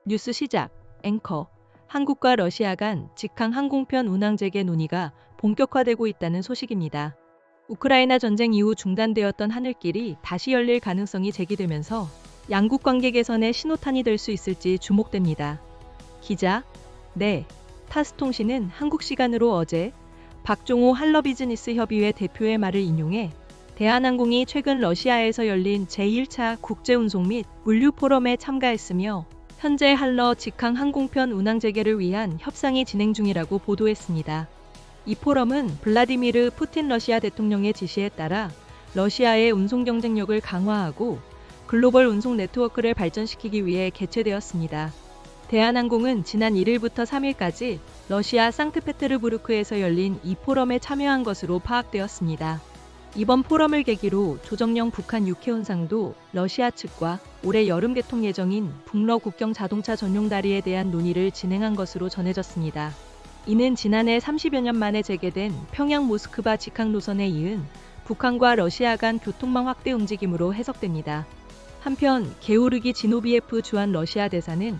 뉴스 시작. 앵커. 한국과 러시아 간 직항 항공편 운항 재개 논의가 본격화되고 있다는 소식입니다. 우크라이나 전쟁 이후 중단되었던 하늘길이 다시 열릴 가능성이 제기되면서 양국 관계 개선의 신호탄이 될 수 있을지 주목됩니다. 기자. 네. 타스통신은 한국 시간으로 어제 박종호 한러비즈니스협의회 대표의 말을 인용해 대한항공이 최근 러시아에서 열린 제1차 국제운송 및 물류 포럼에 참가했으며 현재 한러 직항 항공편 운항 재개를 위한 협상이 진행 중이라고 보도했습니다. 이 포럼은 블라디미르 푸틴 러시아 대통령의 지시에 따라 러시아의 운송 경쟁력을 강화하고 글로벌 운송 네트워크를 발전시키기 위해 개최되었습니다. 대한항공은 지난 1일부터 3일까지 러시아 상트페테르부르크에서 열린 이 포럼에 참여한 것으로 파악되었습니다. 이번 포럼을 계기로 조정영 북한 육해훈상도 러시아 측과 올해 여름 개통 예정인 북러 국경 자동차 전용 다리에 대한 논의를 진행한 것으로 전해졌습니다. 이는 지난해 30여 년 만에 재개된 평양 모스크바 직항 노선에 이은 북한과 러시아 간 교통망 확대 움직임으로 해석됩니다. 한편 게오르기 지노비에프 주한 러시아 대사는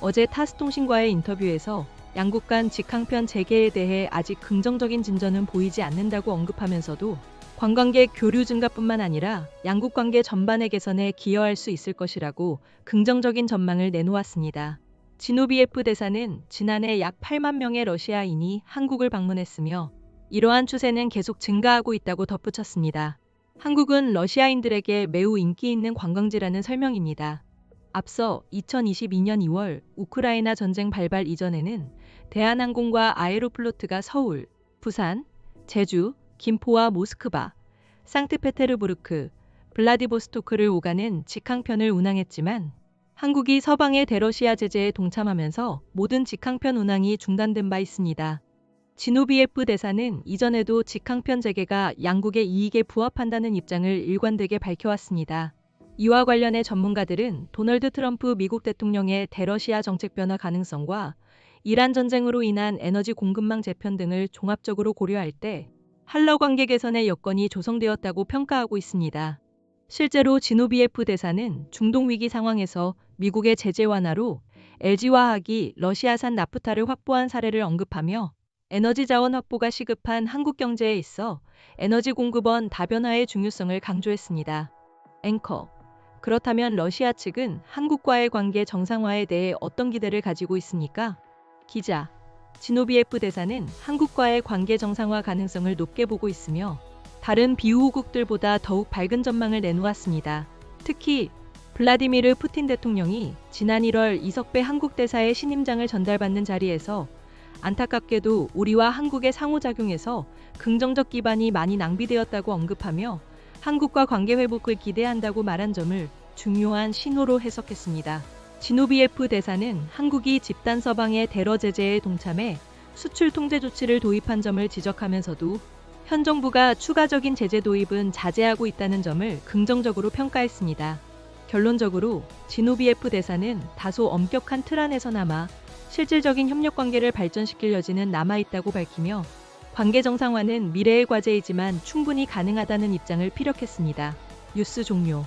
어제 타스통신과의 인터뷰에서 양국 간 직항편 재개에 대해 아직 긍정적인 진전은 보이지 않는다고 언급하면서도 관광객 교류 증가뿐만 아니라 양국 관계 전반의 개선에 기여할 수 있을 것이라고 긍정적인 전망을 내놓았습니다. 지노비에프 대사는 지난해 약 8만 명의 러시아인이 한국을 방문했으며 이러한 추세는 계속 증가하고 있다고 덧붙였습니다. 한국은 러시아인들에게 매우 인기 있는 관광지라는 설명입니다. 앞서 2022년 2월 우크라이나 전쟁 발발 이전에는 대한항공과 아에로플로트가 서울, 부산, 제주, 김포와 모스크바, 상트페테르부르크, 블라디보스토크를 오가는 직항편을 운항했지만 한국이 서방의 대러시아 제재에 동참하면서 모든 직항편 운항이 중단된 바 있습니다. 지노비에프 대사는 이전에도 직항편 재개가 양국의 이익에 부합한다는 입장을 일관되게 밝혀왔습니다. 이와 관련해 전문가들은 도널드 트럼프 미국 대통령의 대러시아 정책 변화 가능성과 이란 전쟁으로 인한 에너지 공급망 재편 등을 종합적으로 고려할 때 한러 관계 개선의 여건이 조성되었다고 평가하고 있습니다. 실제로 지노비에프 대사는 중동 위기 상황에서 미국의 제재 완화로 LG화학이 러시아산 나프타를 확보한 사례를 언급하며 에너지 자원 확보가 시급한 한국 경제에 있어 에너지 공급원 다변화의 중요성을 강조했습니다. 앵커. 그렇다면 러시아 측은 한국과의 관계 정상화에 대해 어떤 기대를 가지고 있습니까? 기자. 지노비에프 대사는 한국과의 관계 정상화 가능성을 높게 보고 있으며 다른 비우호국들보다 더욱 밝은 전망을 내놓았습니다. 특히 블라디미르 푸틴 대통령이 지난 1월 이석배 한국 대사의 신임장을 전달받는 자리에서 안타깝게도 우리와 한국의 상호작용에서 긍정적 기반이 많이 낭비되었다고 언급하며 한국과 관계 회복을 기대한다고 말한 점을 중요한 신호로 해석했습니다. 지노비에프 대사는 한국이 집단 서방의 대러 제재에 동참해 수출 통제 조치를 도입한 점을 지적하면서도 현 정부가 추가적인 제재 도입은 자제하고 있다는 점을 긍정적으로 평가했습니다. 결론적으로 지노비에프 대사는 다소 엄격한 틀 안에서나마 실질적인 협력 관계를 발전시킬 여지는 남아있다고 밝히며 관계 정상화는 미래의 과제이지만 충분히 가능하다는 입장을 피력했습니다. 뉴스 종료.